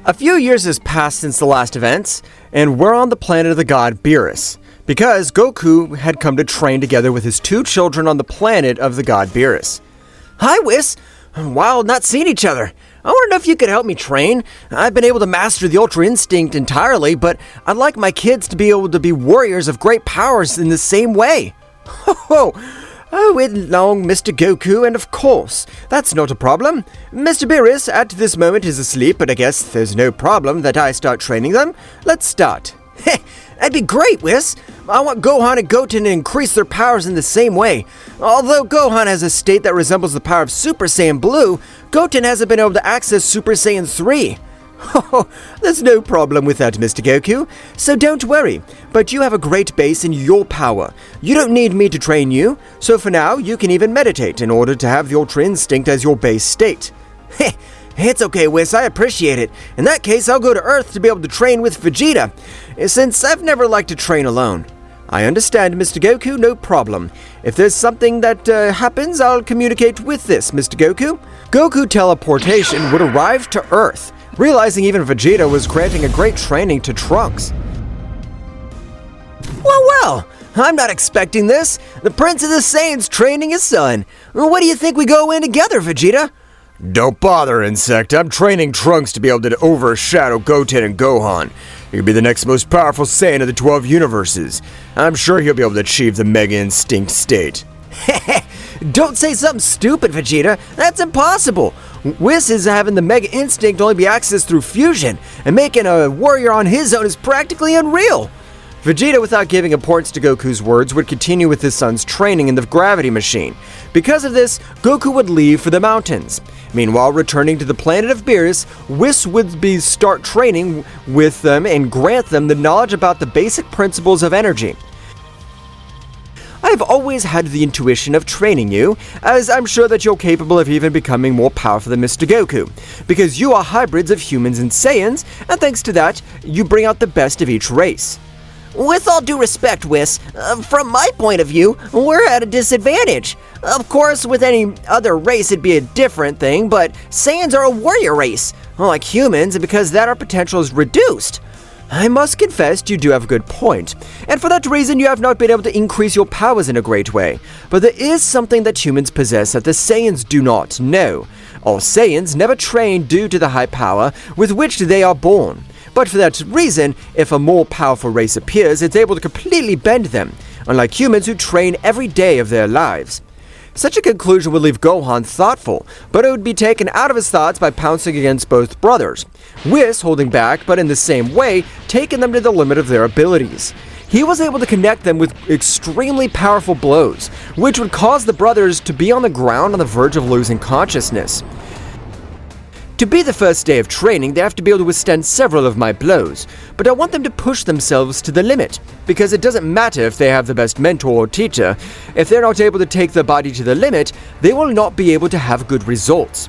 A few years has passed since the last events, and we're on the planet of the god Beerus, because Goku had come to train together with his two children on the planet of the god Beerus. Hi, Whis! Wow, not seeing each other. I want to know if you could help me train. I've been able to master the Ultra Instinct entirely, but I'd like my kids to be able to be warriors of great powers in the same way. Oh, it long, Mr. Goku, and of course, that's not a problem. Mr. Beerus at this moment is asleep, but I guess there's no problem that I start training them. Let's start. Heh, that'd be great, Whis. I want Gohan and Goten to increase their powers in the same way. Although Gohan has a state that resembles the power of Super Saiyan Blue, Goten hasn't been able to access Super Saiyan 3. Oh, there's no problem with that, Mr. Goku, so don't worry, but you have a great base in your power. You don't need me to train you, so for now, you can even meditate in order to have the Ultra Instinct as your base state. Heh, it's okay, Whis, I appreciate it. In that case, I'll go to Earth to be able to train with Vegeta, since I've never liked to train alone. I understand, Mr. Goku, no problem. If there's something that happens, I'll communicate with this, Mr. Goku. Goku teleportation would arrive to Earth, realizing even Vegeta was granting a great training to Trunks. Well, I'm not expecting this. The Prince of the Saiyans training his son. What do you think we go in together, Vegeta? Don't bother, Insect. I'm training Trunks to be able to overshadow Goten and Gohan. He'll be the next most powerful Saiyan of the 12 universes. I'm sure he'll be able to achieve the Mega Instinct state. Don't say something stupid, Vegeta. That's impossible. Whis is having the Mega Instinct only be accessed through fusion, and making a warrior on his own is practically unreal. Vegeta, without giving importance to Goku's words, would continue with his son's training in the gravity machine. Because of this, Goku would leave for the mountains. Meanwhile, returning to the planet of Beerus, Whis would start training with them and grant them the knowledge about the basic principles of energy. I've always had the intuition of training you, as I'm sure that you're capable of even becoming more powerful than Mr. Goku, because you are hybrids of humans and Saiyans, and thanks to that, you bring out the best of each race. With all due respect, Whis, from my point of view, we're at a disadvantage. Of course, with any other race it'd be a different thing, but Saiyans are a warrior race, unlike humans, and because that our potential is reduced. I must confess you do have a good point, and for that reason you have not been able to increase your powers in a great way. But there is something that humans possess that the Saiyans do not know. All Saiyans never train due to the high power with which they are born. But for that reason, if a more powerful race appears, it's able to completely bend them, unlike humans who train every day of their lives. Such a conclusion would leave Gohan thoughtful, but it would be taken out of his thoughts by pouncing against both brothers. Whis holding back, but in the same way, taking them to the limit of their abilities. He was able to connect them with extremely powerful blows, which would cause the brothers to be on the ground on the verge of losing consciousness. To be the first day of training, they have to be able to withstand several of my blows, but I want them to push themselves to the limit, because it doesn't matter if they have the best mentor or teacher. If they're not able to take their body to the limit, they will not be able to have good results.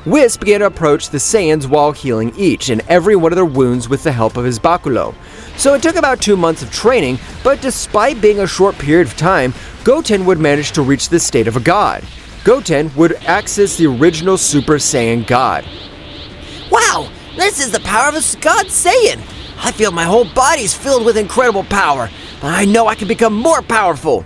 Whis began to approach the Saiyans while healing each and every one of their wounds with the help of his Bakulo. So it took about 2 months of training, but despite being a short period of time, Goten would manage to reach the state of a god. Goten would access the original Super Saiyan God. Wow, this is the power of a God Saiyan. I feel my whole body's filled with incredible power. I know I can become more powerful.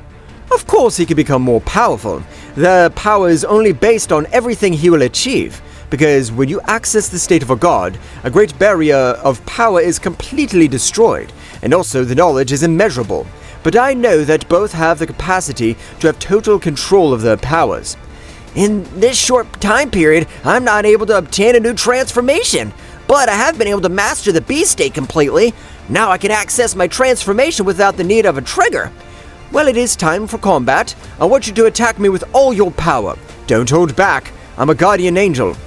Of course he can become more powerful. The power is only based on everything he will achieve, because when you access the state of a god, a great barrier of power is completely destroyed, and also the knowledge is immeasurable. But I know that both have the capacity to have total control of their powers. In this short time period, I'm not able to obtain a new transformation, but I have been able to master the beast state completely. Now I can access my transformation without the need of a trigger. Well, it is time for combat. I want you to attack me with all your power. Don't hold back. I'm a guardian angel.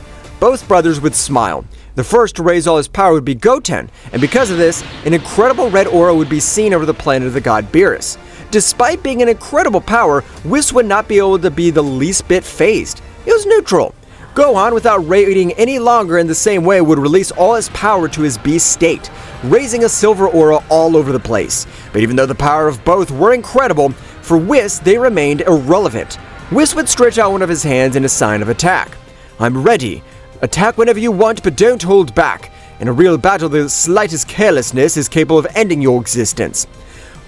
Both brothers would smile. The first to raise all his power would be Goten, and because of this, an incredible red aura would be seen over the planet of the god Beerus. Despite being an incredible power, Whis would not be able to be the least bit phased. It was neutral. Gohan, without waiting any longer in the same way, would release all his power to his beast state, raising a silver aura all over the place. But even though the power of both were incredible, for Whis they remained irrelevant. Whis would stretch out one of his hands in a sign of attack. I'm ready. Attack whenever you want, but don't hold back. In a real battle, the slightest carelessness is capable of ending your existence.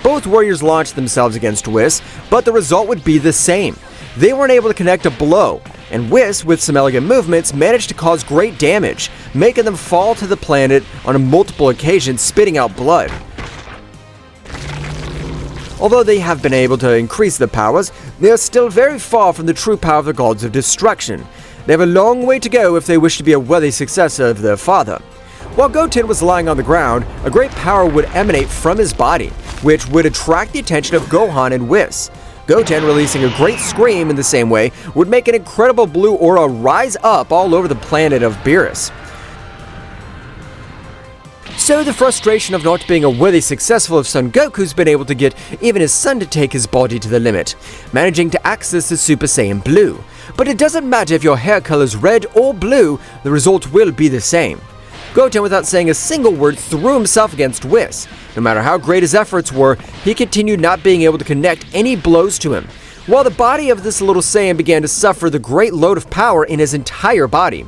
Both warriors launched themselves against Whis, but the result would be the same. They weren't able to connect a blow, and Whis, with some elegant movements, managed to cause great damage, making them fall to the planet on multiple occasions, spitting out blood. Although they have been able to increase their powers, they are still very far from the true power of the gods of destruction. They have a long way to go if they wish to be a worthy successor of their father. While Goten was lying on the ground, a great power would emanate from his body, which would attract the attention of Gohan and Whis. Goten, releasing a great scream in the same way, would make an incredible blue aura rise up all over the planet of Beerus. So the frustration of not being a worthy successor of Son Goku's been able to get even his son to take his body to the limit, managing to access the Super Saiyan Blue. But it doesn't matter if your hair color is red or blue, the result will be the same. Goten, without saying a single word, threw himself against Whis. No matter how great his efforts were, he continued not being able to connect any blows to him, while the body of this little Saiyan began to suffer the great load of power in his entire body.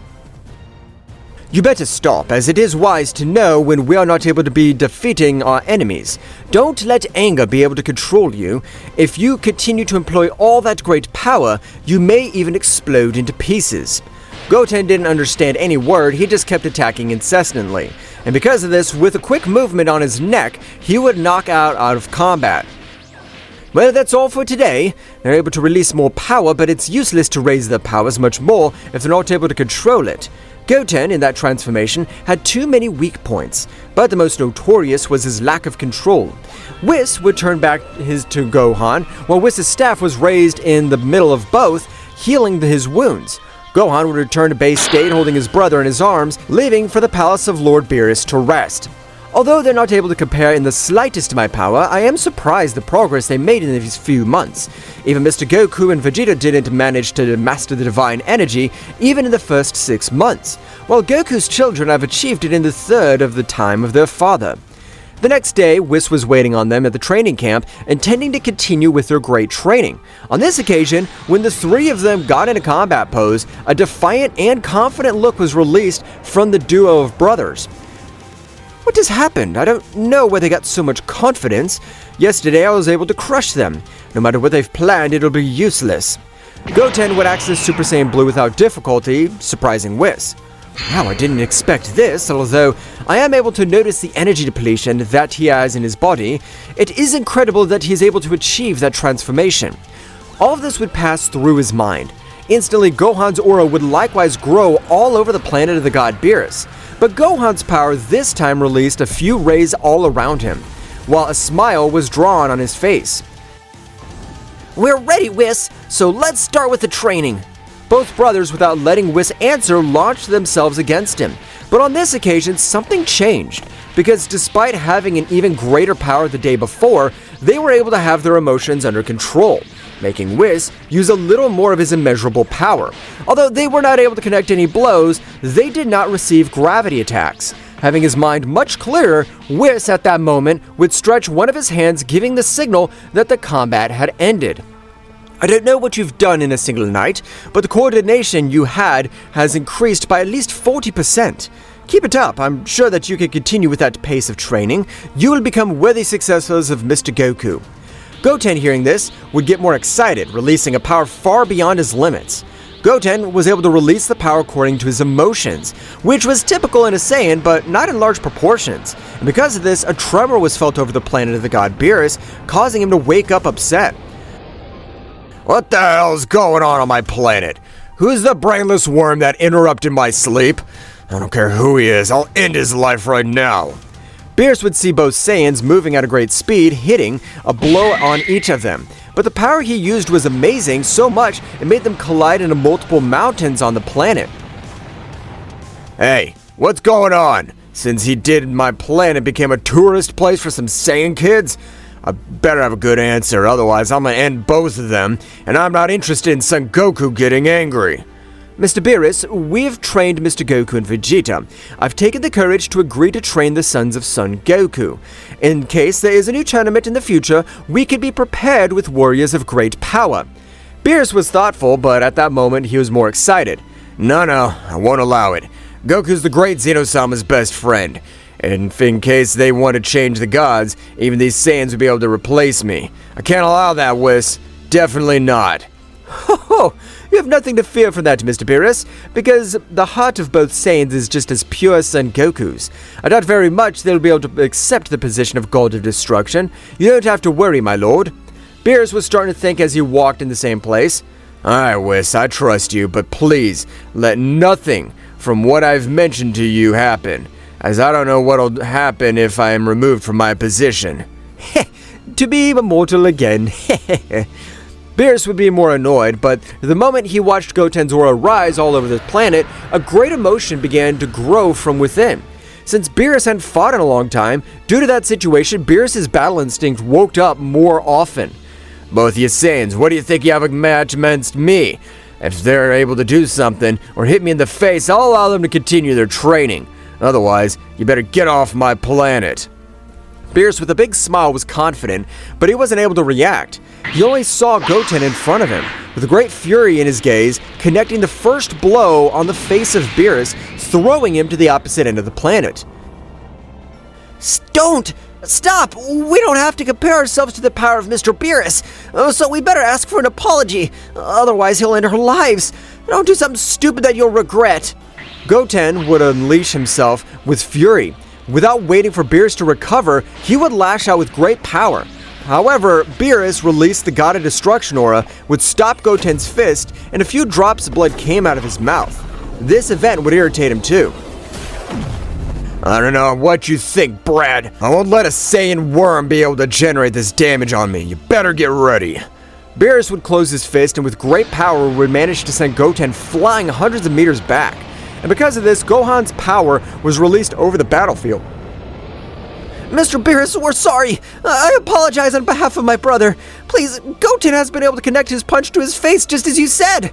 You better stop, as it is wise to know when we are not able to be defeating our enemies. Don't let anger be able to control you. If you continue to employ all that great power, you may even explode into pieces. Goten didn't understand any word, he just kept attacking incessantly. And because of this, with a quick movement on his neck, he would knock out of combat. Well, that's all for today. They're able to release more power, but it's useless to raise their powers much more if they're not able to control it. Goten, in that transformation, had too many weak points, but the most notorious was his lack of control. Whis would turn back to Gohan, while Whis' staff was raised in the middle of both, healing his wounds. Gohan would return to base state holding his brother in his arms, leaving for the palace of Lord Beerus to rest. Although they're not able to compare in the slightest to my power, I am surprised the progress they made in these few months. Even Mr. Goku and Vegeta didn't manage to master the divine energy even in the first 6 months, while Goku's children have achieved it in the third of the time of their father. The next day, Whis was waiting on them at the training camp, intending to continue with their great training. On this occasion, when the three of them got in a combat pose, a defiant and confident look was released from the duo of brothers. What has happened? I don't know where they got so much confidence. Yesterday I was able to crush them. No matter what they've planned, it'll be useless. Goten would access Super Saiyan Blue without difficulty, surprising Whis. Wow, I didn't expect this, although I am able to notice the energy depletion that he has in his body. It is incredible that he is able to achieve that transformation. All of this would pass through his mind. Instantly, Gohan's aura would likewise grow all over the planet of the god Beerus. But Gohan's power this time released a few rays all around him, while a smile was drawn on his face. We're ready, Whis, so let's start with the training. Both brothers, without letting Whis answer, launched themselves against him. But on this occasion, something changed, because despite having an even greater power the day before, they were able to have their emotions under control, making Whis use a little more of his immeasurable power. Although they were not able to connect any blows, they did not receive gravity attacks. Having his mind much clearer, Whis at that moment would stretch one of his hands, giving the signal that the combat had ended. I don't know what you've done in a single night, but the coordination you had has increased by at least 40%. Keep it up. I'm sure that you can continue with that pace of training. You will become worthy successors of Mr. Goku. Goten, hearing this, would get more excited, releasing a power far beyond his limits. Goten was able to release the power according to his emotions, which was typical in a Saiyan, but not in large proportions. And because of this, a tremor was felt over the planet of the god Beerus, causing him to wake up upset. What the hell's going on my planet? Who's the brainless worm that interrupted my sleep? I don't care who he is, I'll end his life right now. Beerus would see both Saiyans moving at a great speed, hitting a blow on each of them. But the power he used was amazing, so much it made them collide into multiple mountains on the planet. Hey, what's going on? Since he did, my planet became a tourist place for some Saiyan kids? I better have a good answer, otherwise I'm gonna end both of them, and I'm not interested in Son Goku getting angry. Mr. Beerus, we've trained Mr. Goku and Vegeta. I've taken the courage to agree to train the sons of Son Goku. In case there is a new tournament in the future, we can be prepared with warriors of great power. Beerus was thoughtful, but at that moment he was more excited. No, I won't allow it. Goku's the great Zeno-sama's best friend. And if in case they want to change the gods, even these Saiyans would be able to replace me. I can't allow that, Whis. Definitely not. Oh, you have nothing to fear from that, Mr. Beerus, because the heart of both Saiyans is just as pure as Son Goku's. I doubt very much they'll be able to accept the position of God of Destruction. You don't have to worry, my lord. Beerus was starting to think as he walked in the same place. Alright, Whis, I trust you, but please, let nothing from what I've mentioned to you happen, as I don't know what'll happen if I am removed from my position. To be immortal again. Beerus would be more annoyed, but the moment he watched Goten's aura rise all over the planet, a great emotion began to grow from within. Since Beerus hadn't fought in a long time, due to that situation, Beerus' battle instinct woke up more often. Both you Saiyans, what do you think you have a match against me? If they're able to do something, or hit me in the face, I'll allow them to continue their training. Otherwise, you better get off my planet. Beerus with a big smile was confident, but he wasn't able to react. He only saw Goten in front of him, with great fury in his gaze, connecting the first blow on the face of Beerus, throwing him to the opposite end of the planet. Don't! Stop! We don't have to compare ourselves to the power of Mr. Beerus, so we better ask for an apology, otherwise he'll end our lives. Don't do something stupid that you'll regret. Goten would unleash himself with fury. Without waiting for Beerus to recover, he would lash out with great power. However, Beerus released the God of Destruction aura, would stop Goten's fist, and a few drops of blood came out of his mouth. This event would irritate him too. I don't know what you think, Brad. I won't let a Saiyan worm be able to generate this damage on me. You better get ready. Beerus would close his fist and with great power would manage to send Goten flying hundreds of meters back. And because of this, Gohan's power was released over the battlefield. Mr. Beerus, we're sorry. I apologize on behalf of my brother. Please, Goten has been able to connect his punch to his face just as you said.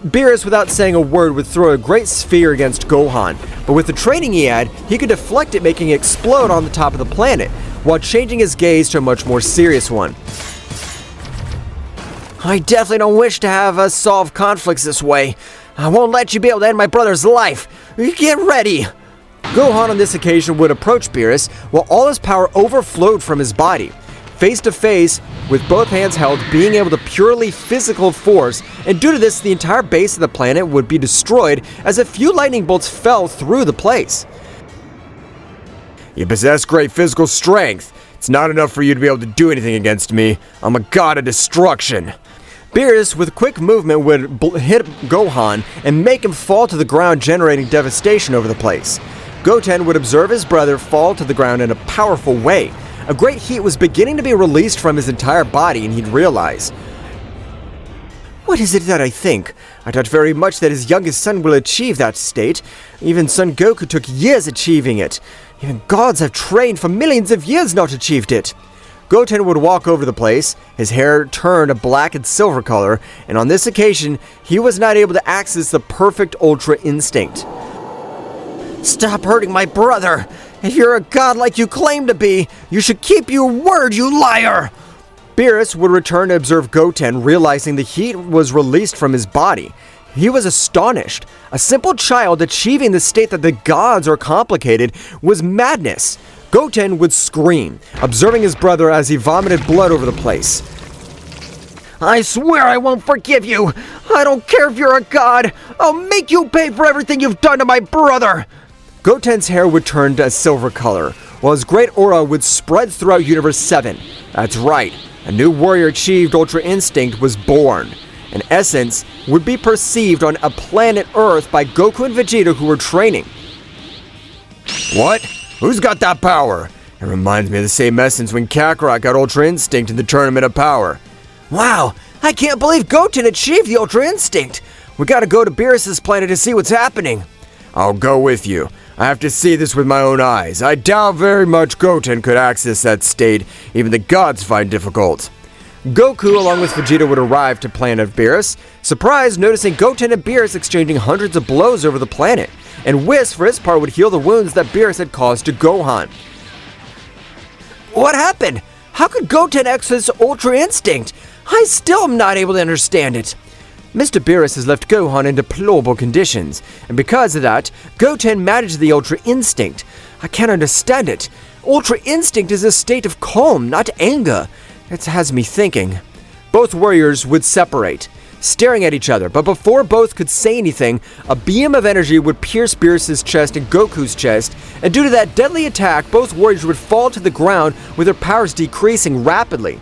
Beerus, without saying a word, would throw a great sphere against Gohan, but with the training he had, he could deflect it, making it explode on the top of the planet, while changing his gaze to a much more serious one. I definitely don't wish to have us solve conflicts this way. I won't let you be able to end my brother's life. Get ready. Gohan on this occasion would approach Beerus while all his power overflowed from his body. Face to face, with both hands held, being able to purely physical force, and due to this, the entire base of the planet would be destroyed as a few lightning bolts fell through the place. You possess great physical strength. It's not enough for you to be able to do anything against me. I'm a god of destruction. Beerus, with quick movement, would hit Gohan and make him fall to the ground, generating devastation over the place. Goten would observe his brother fall to the ground in a powerful way. A great heat was beginning to be released from his entire body, and he'd realize, what is it that I think? I doubt very much that his youngest son will achieve that state. Even Son Goku took years achieving it. Even gods have trained for millions of years not achieved it. Goten would walk over the place, his hair turned a black and silver color, and on this occasion, he was not able to access the perfect Ultra Instinct. Stop hurting my brother! If you're a god like you claim to be, you should keep your word, you liar! Beerus would return to observe Goten, realizing the heat was released from his body. He was astonished. A simple child achieving the state that the gods are complicated was madness. Goten would scream, observing his brother as he vomited blood over the place. I swear I won't forgive you! I don't care if you're a god! I'll make you pay for everything you've done to my brother! Goten's hair would turn to a silver color, while his great aura would spread throughout Universe 7. That's right, a new warrior achieved Ultra Instinct was born. An essence would be perceived on a planet Earth by Goku and Vegeta who were training. What? Who's got that power? It reminds me of the same essence when Kakarot got Ultra Instinct in the Tournament of Power. Wow, I can't believe Goten achieved the Ultra Instinct. We gotta go to Beerus' planet to see what's happening. I'll go with you. I have to see this with my own eyes. I doubt very much Goten could access that state. Even the gods find difficult. Goku, along with Vegeta, would arrive to planet Beerus, surprised noticing Goten and Beerus exchanging hundreds of blows over the planet, and Whis, for his part, would heal the wounds that Beerus had caused to Gohan. What happened? How could Goten access Ultra Instinct? I still am not able to understand it. Mr. Beerus has left Gohan in deplorable conditions, and because of that, Goten managed the Ultra Instinct. I can't understand it. Ultra Instinct is a state of calm, not anger. It has me thinking. Both warriors would separate, staring at each other, but before both could say anything, a beam of energy would pierce Beerus' chest and Goku's chest, and due to that deadly attack, both warriors would fall to the ground with their powers decreasing rapidly.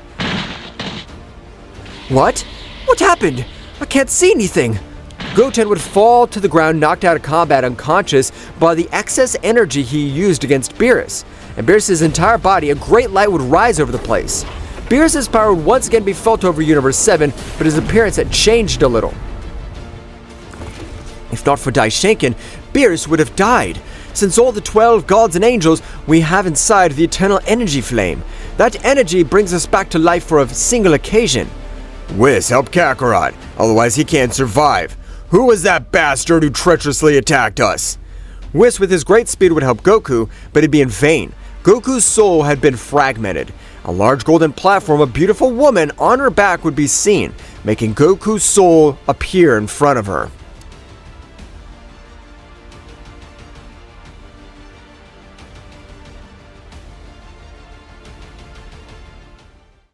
What? What happened? I can't see anything. Goten would fall to the ground, knocked out of combat unconscious by the excess energy he used against Beerus, and Beerus' entire body, a great light would rise over the place. Beerus' power would once again be felt over Universe 7, but his appearance had changed a little. If not for Daishinken, Beerus would have died. Since all the 12 gods and angels we have inside the eternal energy flame, that energy brings us back to life for a single occasion. Whis, help Kakarot, otherwise he can't survive. Who was that bastard who treacherously attacked us? Whis with his great speed would help Goku, but it'd be in vain. Goku's soul had been fragmented. A large golden platform, a beautiful woman on her back would be seen, making Goku's soul appear in front of her.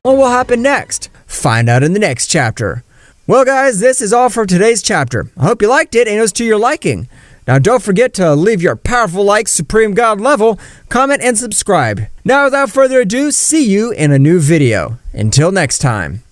What will happen next? Find out in the next chapter. Well guys, this is all for today's chapter. I hope you liked it and it was to your liking. Now don't forget to leave your powerful like Supreme God level, comment and subscribe. Now without further ado, see you in a new video. Until next time.